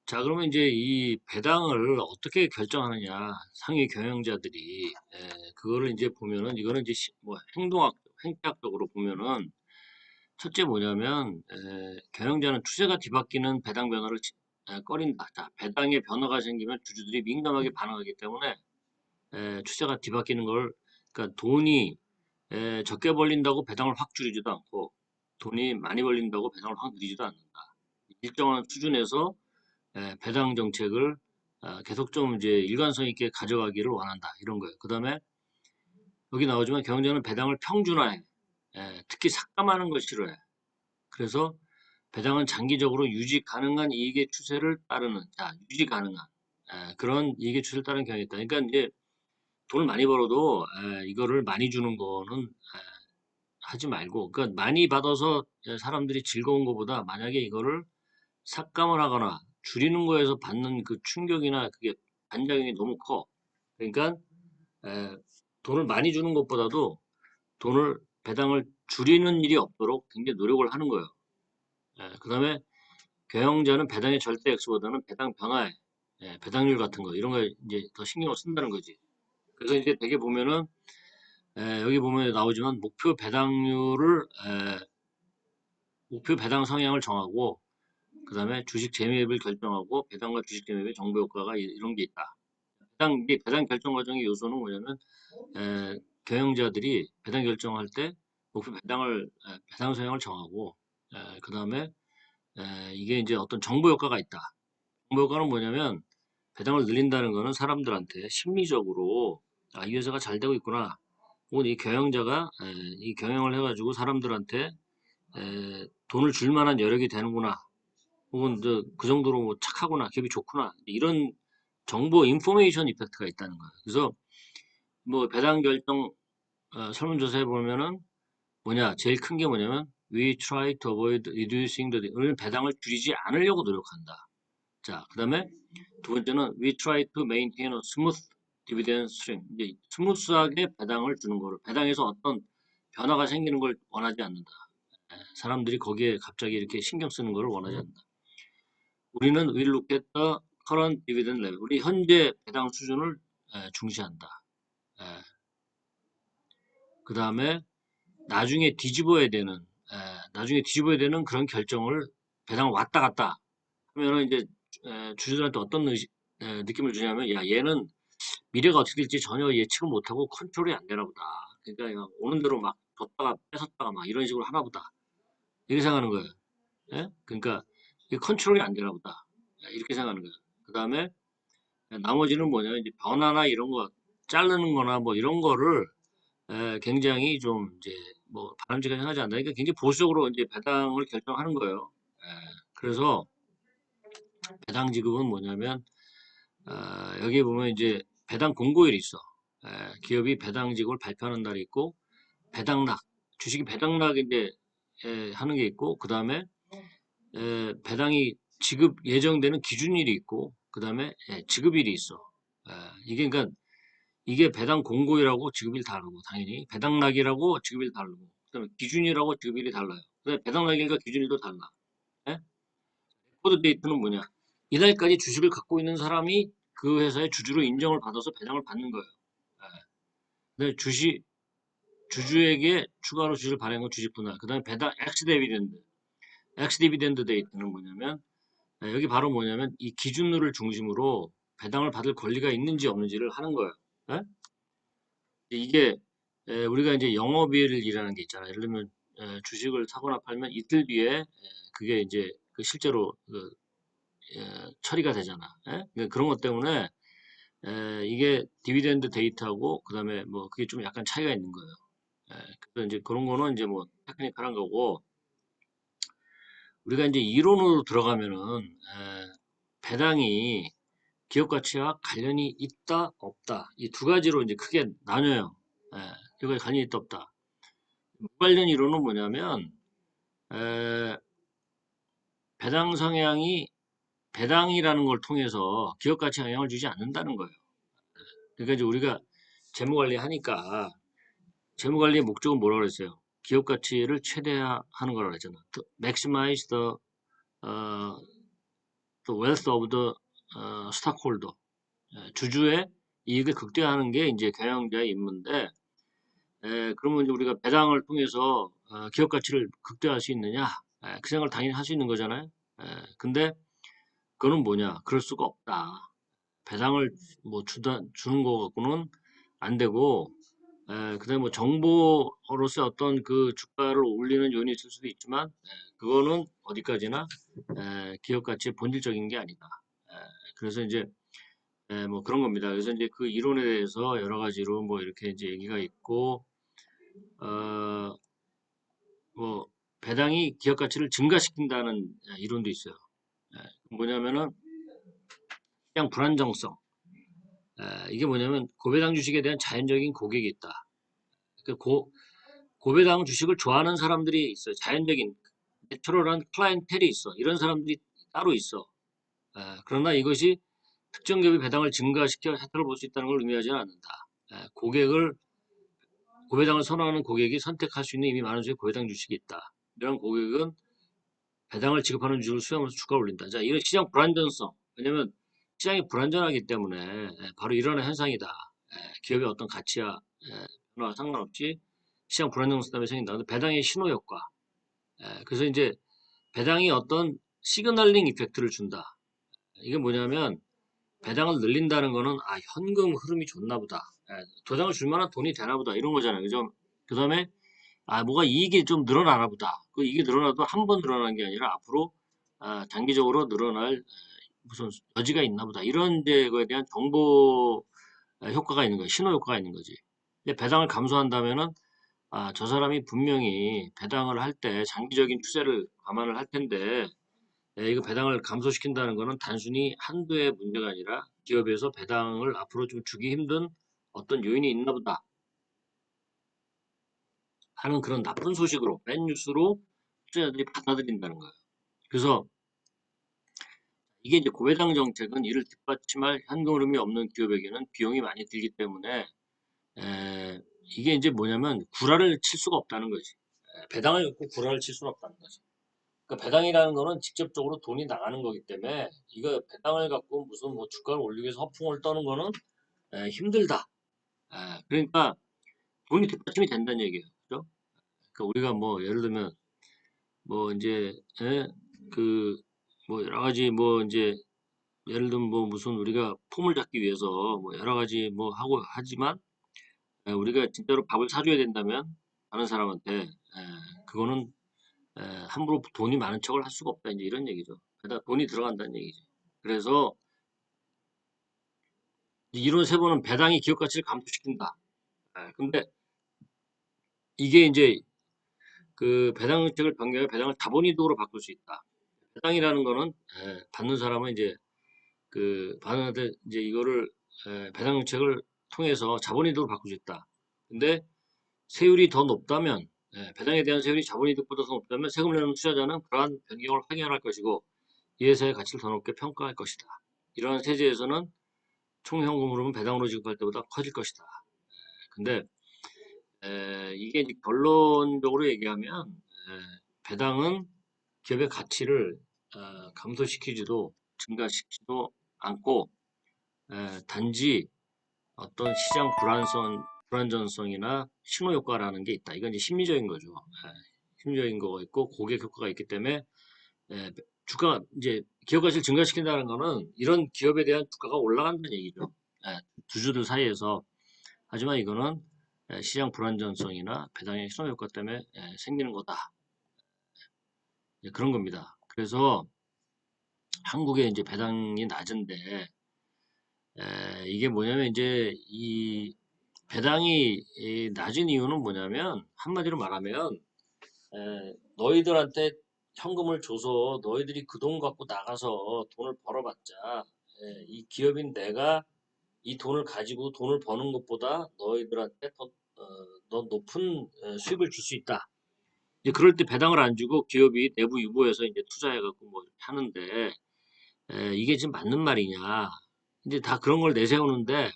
자, 그러면 이제 이 배당을 어떻게 결정하느냐, 상위 경영자들이, 그거를 이제 보면은, 이거는 이제 뭐 행태학적으로 보면은, 첫째 뭐냐면, 경영자는 추세가 뒤바뀌는 배당 변화를 꺼린다. 자, 배당의 변화가 생기면 주주들이 민감하게 반응하기 때문에, 추세가 뒤바뀌는 걸, 그러니까 돈이 적게 벌린다고 배당을 확 줄이지도 않고, 돈이 많이 벌린다고 배당을 확 늘리지도 않는다. 일정한 수준에서 배당 정책을 계속 좀 이제 일관성 있게 가져가기를 원한다. 이런 거예요. 그 다음에 여기 나오지만 경영자는 배당을 평준화해. 특히 삭감하는 걸 싫어해. 그래서 배당은 장기적으로 유지 가능한 이익의 추세를 따르는, 자, 유지 가능한 그런 이익의 추세를 따르는 경향이 있다. 그러니까 이제 돈을 많이 벌어도 이거를 많이 주는 거는 하지 말고, 그러니까 많이 받아서 사람들이 즐거운 것보다 만약에 이거를 삭감을 하거나 줄이는 거에서 받는 그 충격이나 그게 반작용이 너무 커. 그러니까 에, 돈을 많이 주는 것보다도 돈을 배당을 줄이는 일이 없도록 굉장히 노력을 하는 거예요. 그다음에 경영자는 배당의 절대 액수보다는 배당 변화에 배당률 같은 거 이런 거 이제 더 신경을 쓴다는 거지. 그래서 이제 되게 보면은 여기 보면 나오지만 목표 배당 성향을 정하고 그다음에 주식 재매입을 결정하고 배당과 주식 재매입의 정보 효과가 이런 게 있다. 배당 결정 과정의 요소는 뭐냐면 경영자들이 배당 결정할 때 목표 배당 성향을 정하고 그다음에 이게 이제 어떤 정보 효과가 있다. 정보 효과는 뭐냐면 배당을 늘린다는 거는 사람들한테 심리적으로 이 회사가 잘 되고 있구나. 혹은 이 경영자가 이 경영을 해가지고 사람들한테 돈을 줄 만한 여력이 되는구나. 혹은 그 정도로 뭐 착하구나, 기업이 좋구나. 이런 정보 인포메이션 이펙트가 있다는 거예요. 그래서 뭐 배당 결정 설문조사에 보면은 제일 큰 게 뭐냐면 we try to avoid reducing the 우리는 배당을 줄이지 않으려고 노력한다. 자, 그다음에 두 번째는 we try to maintain a smooth dividend stream. 이제 스무스하게 배당을 주는 거를 배당에서 어떤 변화가 생기는 걸 원하지 않는다. 사람들이 거기에 갑자기 이렇게 신경 쓰는 거를 원하지 않는다. 우리는 we look at the current dividend level. 우리 현재 배당 수준을 중시한다. 그 다음에 나중에 뒤집어야 되는 그런 결정을 배당을 왔다 갔다 하면은 이제 주주들한테 어떤 느낌을 주냐면 야 얘는 미래가 어떻게 될지 전혀 예측을 못하고 컨트롤이 안 되나 보다. 그러니까 그냥 오는 대로 막 줬다가 뺏었다가 막 이런 식으로 하나 보다. 이렇게 생각하는 거예요. 그러니까 이게 컨트롤이 안 되나 보다. 이렇게 생각하는 거예요. 그 다음에 나머지는 뭐냐면 이제 변화나 이런 거 자르는 거나 뭐 이런 거를 굉장히 좀 이제 뭐 바람직하게 생각하지 않다. 그러니까 굉장히 보수적으로 이제 배당을 결정하는 거예요. 그래서 배당 지급은 뭐냐면 여기 보면 이제 배당 공고일이 있어. 기업이 배당 지급을 발표하는 날이 있고 배당락 주식이 배당락인데 하는 게 있고 그 다음에 배당이 지급 예정되는 기준일이 있고 그 다음에 지급일이 있어. 이게 그러니까 이게 배당 공고일하고 지급일 다르고 당연히 배당락이라고 지급일 다르고 그다음에 기준이라고 지급일이 달라요. 그다음에 배당락일과 기준일도 달라. 예? 레코드 데이트는 뭐냐? 이날까지 주식을 갖고 있는 사람이 그 회사의 주주로 인정을 받아서 배당을 받는 거예요. 예. 그다음에 주주에게 추가로 주식을 발행한 건 주식 분할. 그다음에 배당 엑스 디비덴드 데이트는 뭐냐면 여기 바로 뭐냐면 이 기준으로 중심으로 배당을 받을 권리가 있는지 없는지를 하는 거예요. 예? 이게 우리가 이제 영업일이라는 게 있잖아요. 예를 들면 주식을 사거나 팔면 이틀 뒤에 그게 이제 그 실제로 처리가 되잖아. 그러니까 그런 것 때문에 이게 디비덴드 데이트하고 그다음에 뭐 그게 좀 약간 차이가 있는 거예요. 그래서 이제 그런 거는 이제 뭐 테크니컬한 거고 우리가 이제 이론으로 들어가면은 배당이 기업 가치와 관련이 있다 없다 이 두 가지로 이제 크게 나뉘어요. 기업 가치 관련이 있다 없다. 무관련 이론은 뭐냐면 에, 배당 성향이 배당이라는 걸 통해서 기업 가치에 영향을 주지 않는다는 거예요. 그러니까 이제 우리가 재무 관리하니까 재무 관리의 목적은 뭐라고 그랬어요? 기업 가치를 최대화하는 거라고 그랬잖아. To maximize the the wealth of the stockholder. 주주의 이익을 극대화하는 게 이제 경영자의 임무인데, 그러면 이제 우리가 배당을 통해서 기업 가치를 극대화할 수 있느냐? 그 생각을 당연히 할 수 있는 거잖아요. 근데 그거는 뭐냐? 그럴 수가 없다. 배당을 뭐 주는 거 갖고는 안 되고, 그다음에 뭐 정보로서 어떤 그 주가를 올리는 요인이 있을 수도 있지만, 그거는 어디까지나 기업 가치의 본질적인 게 아니다. 그래서 이제 뭐 그런 겁니다. 그래서 이제 그 이론에 대해서 여러 가지로 뭐 이렇게 이제 얘기가 있고, 어, 뭐 배당이 기업 가치를 증가시킨다는 이론도 있어요. 뭐냐면은 그냥 불안정성. 이게 뭐냐면 고배당 주식에 대한 자연적인 고객이 있다. 그 고배당 주식을 좋아하는 사람들이 있어요. 자연적인 내추럴한 클라이언텔이 있어. 이런 사람들이 따로 있어. 그러나 이것이 특정 기업의 배당을 증가시켜 혜택을 볼 수 있다는 걸 의미하지는 않는다. 고배당을 선호하는 고객이 선택할 수 있는 이미 많은 수의 고배당 주식이 있다. 이런 고객은 배당을 지급하는 주식을 수용하면서 주가를 올린다. 자, 이런 시장 불안전성. 왜냐면 시장이 불안전하기 때문에 바로 일어나는 현상이다. 기업의 어떤 가치와 변화와 상관없이 시장 불안정성 때문에 생긴다. 근데 배당의 신호 효과. 그래서 이제 배당이 어떤 시그널링 이펙트를 준다. 이게 뭐냐면 배당을 늘린다는 거는 현금 흐름이 좋나 보다. 배당을 줄 만한 돈이 되나 보다. 이런 거잖아요. 그죠? 그 다음에 뭐가 이익이 좀 늘어나나 보다. 그 이익이 늘어나도 한 번 늘어나는 게 아니라 앞으로 단기적으로 늘어날 무슨 여지가 있나 보다. 이런 거에 대한 정보 효과가 있는 거예요. 신호 효과가 있는 거지. 근데 배당을 감소한다면은 저 사람이 분명히 배당을 할 때 장기적인 추세를 감안을 할 텐데 이거 배당을 감소시킨다는 거는 단순히 한두의 문제가 아니라 기업에서 배당을 앞으로 좀 주기 힘든 어떤 요인이 있나 보다 하는 그런 나쁜 소식으로, 밴 뉴스로 투자자들이 받아들인다는 거예요. 그래서 이게 이제 고배당 정책은 이를 뒷받침할 현금 흐름이 없는 기업에게는 비용이 많이 들기 때문에 이게 이제 뭐냐면 구라를 칠 수가 없다는 거지. 배당을 갖고 구라를 칠 수는 없다는 거지. 그러니까 배당이라는 거는 직접적으로 돈이 나가는 거기 때문에 이거 배당을 갖고 무슨 뭐 주가를 올리기 위해서 허풍을 떠는 거는 힘들다. 그러니까 돈이 뒷받침이 된다는 얘기예요. 그죠? 그러니까 우리가 뭐 예를 들면 뭐 이제 그 뭐 여러 가지 뭐 이제 예를 들면 뭐 무슨 우리가 폼을 잡기 위해서 뭐 여러 가지 뭐 하고 하지만 우리가 진짜로 밥을 사줘야 된다면 다른 사람한테 그거는 함부로 돈이 많은 척을 할 수가 없다 이제 이런 얘기죠. 게다가 돈이 들어간다는 얘기죠. 그래서 이론 세부는 배당이 기업 가치를 감소시킨다. 근데 이게 이제 그 배당 정책을 변경해 배당을 자본이득으로 바꿀 수 있다. 배당이라는 거는 받는 사람은 이제 그 받는한테 이제 이거를 배당 정책을 통해서 자본이득으로 바꿀 수 있다. 근데 세율이 더 높다면 배당에 대한 세율이 자본이득보다 더 높다면 세금 내는 투자자는 그러한 변경을 확인할 것이고 이 회사의 가치를 더 높게 평가할 것이다. 이러한 세제에서는 총현금 흐름은 배당으로 지급할 때보다 커질 것이다. 근데 이게 이제 결론적으로 얘기하면 배당은 기업의 가치를 감소시키지도 증가시키지도 않고 단지 어떤 시장 불안전성이나 신호 효과라는 게 있다. 이건 이제 심리적인 거죠. 심리적인 거가 있고 고객 효과가 있기 때문에 주가 이제 기업 가치를 증가시킨다는 거는 이런 기업에 대한 주가가 올라간다는 얘기죠. 주주들 사이에서. 하지만 이거는 시장 불안전성이나 배당의 신호 효과 때문에 생기는 거다. 그런 겁니다. 그래서 한국에 이제 배당이 낮은데 이게 뭐냐면 이제 이 배당이 낮은 이유는 뭐냐면 한마디로 말하면 너희들한테 현금을 줘서 너희들이 그 돈 갖고 나가서 돈을 벌어봤자 이 기업인 내가 이 돈을 가지고 돈을 버는 것보다 너희들한테 더 높은 수익을 줄 수 있다. 이제 그럴 때 배당을 안 주고 기업이 내부 유보해서 이제 투자해갖고 뭐 이렇게 하는데 이게 지금 맞는 말이냐? 이제 다 그런 걸 내세우는데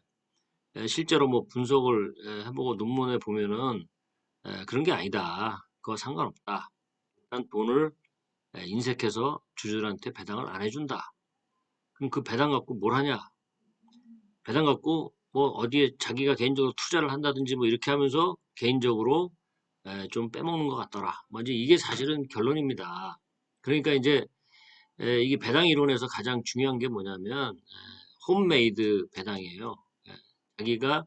실제로 뭐 분석을 해보고 논문에 보면은 그런 게 아니다. 그거 상관없다. 일단 돈을 인색해서 주주들한테 배당을 안 해준다. 그럼 그 배당 갖고 뭘 하냐? 배당 갖고 뭐 어디에 자기가 개인적으로 투자를 한다든지 뭐 이렇게 하면서 개인적으로 좀 빼먹는 것 같더라. 먼저 이게 사실은 결론입니다. 그러니까 이제 이게 배당 이론에서 가장 중요한 게 뭐냐면 홈메이드 배당이에요. 자기가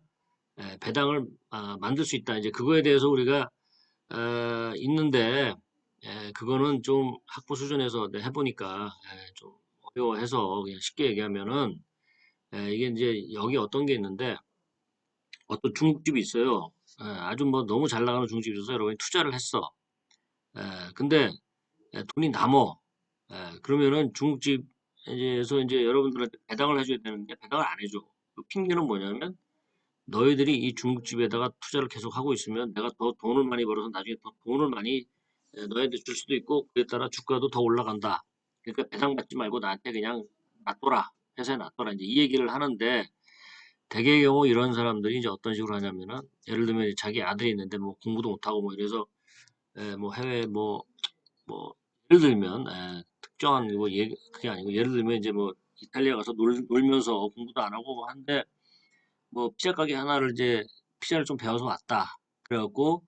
배당을 만들 수 있다. 이제 그거에 대해서 우리가 있는데 그거는 좀 학부 수준에서 해보니까 좀 어려워해서 그냥 쉽게 얘기하면은 이게 이제 여기 어떤 게 있는데 어떤 중국집이 있어요. 아주 뭐 너무 잘 나가는 중국집이 있어서 여러분이 투자를 했어. 근데 돈이 남어. 그러면은 중국집에서 이제 여러분들한테 배당을 해줘야 되는데 배당을 안 해줘. 그 핑계는 뭐냐면 너희들이 이 중국집에다가 투자를 계속 하고 있으면 내가 더 돈을 많이 벌어서 나중에 더 돈을 많이 너희한테 줄 수도 있고 그에 따라 주가도 더 올라간다. 그러니까 배당 받지 말고 나한테 그냥 놔둬라. 회사에 놔둬라. 이제 이 얘기를 하는데 대개의 경우 이런 사람들이 이제 어떤 식으로 하냐면은 예를 들면 자기 아들이 있는데 뭐 공부도 못하고 뭐 이래서 뭐 해외 뭐 예를 들면 특정한 뭐 그게 아니고 예를 들면 이제 뭐 이탈리아 가서 놀면서 공부도 안 하고 뭐 한데 뭐 피자 가게 하나를 이제 피자를 좀 배워서 왔다. 그래갖고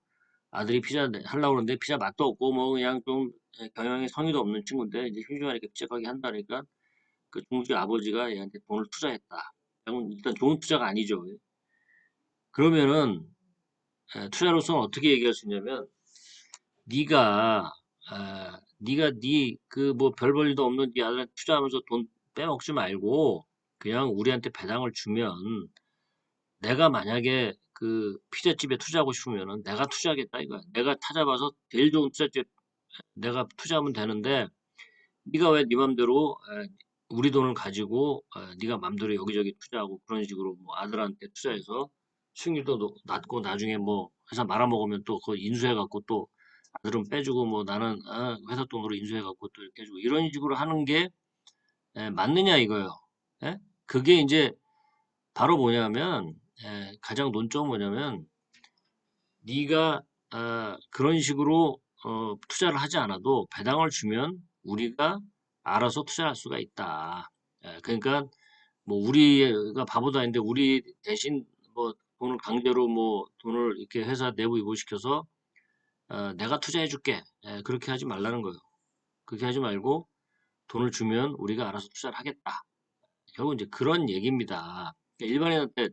아들이 피자 하려고 그러는데 피자 맛도 없고 뭐 그냥 좀 경영에 성의도 없는 친구인데 이제 심심하니까 피자 가게 한다니까 그 중국집 아버지가 얘한테 돈을 투자했다. 그건 일단 좋은 투자가 아니죠. 그러면은 투자로서는 어떻게 얘기할 수 있냐면 네가 네가 네 그 뭐 별 볼 일도 없는 네 아들한테 투자하면서 돈 빼먹지 말고 그냥 우리한테 배당을 주면 내가 만약에 그 피자집에 투자하고 싶으면은 내가 투자하겠다 이거야. 내가 찾아봐서 제일 좋은 피자집 내가 투자하면 되는데 네가 왜 네 맘대로 우리 돈을 가지고 네가 맘대로 여기저기 투자하고 그런 식으로 뭐 아들한테 투자해서 수익률도 낮고 나중에 뭐 회사 말아먹으면 또 그거 인수해갖고 또 아들은 빼주고 뭐 나는 회사 돈으로 인수해갖고 또 이렇게 해주고 이런 식으로 하는 게 맞느냐 이거예요. 예? 그게 이제 바로 뭐냐면 가장 논점은 뭐냐면 네가 그런 식으로 투자를 하지 않아도 배당을 주면 우리가 알아서 투자할 수가 있다. 그러니까 뭐 우리가 바보도 아닌데 우리 대신 뭐 돈을 강제로 뭐 돈을 이렇게 회사 내부 이고시켜서 내가 투자해 줄게. 그렇게 하지 말라는 거예요. 그렇게 하지 말고 돈을 주면 우리가 알아서 투자를 하겠다. 결국 이제 그런 얘기입니다. 그러니까 일반인한테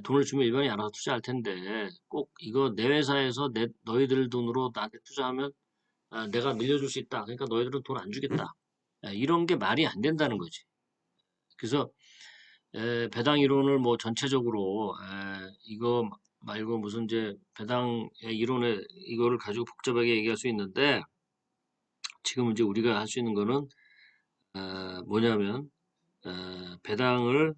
돈을 주면 일반인이 알아서 투자할 텐데 꼭 이거 내 회사에서 너희들 돈으로 나한테 투자하면 내가 밀려줄 수 있다. 그러니까 너희들은 돈 안 주겠다. 이런 게 말이 안 된다는 거지. 그래서 배당 이론을 뭐 전체적으로 이거 말고 무슨 이제 배당 이론에 이거를 가지고 복잡하게 얘기할 수 있는데 지금 이제 우리가 할 수 있는 거는 뭐냐면 배당을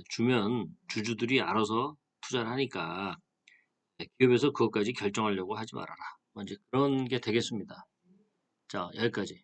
주면 주주들이 알아서 투자를 하니까 기업에서 그것까지 결정하려고 하지 말아라. 뭐 이제 그런 게 되겠습니다. 자, 여기까지.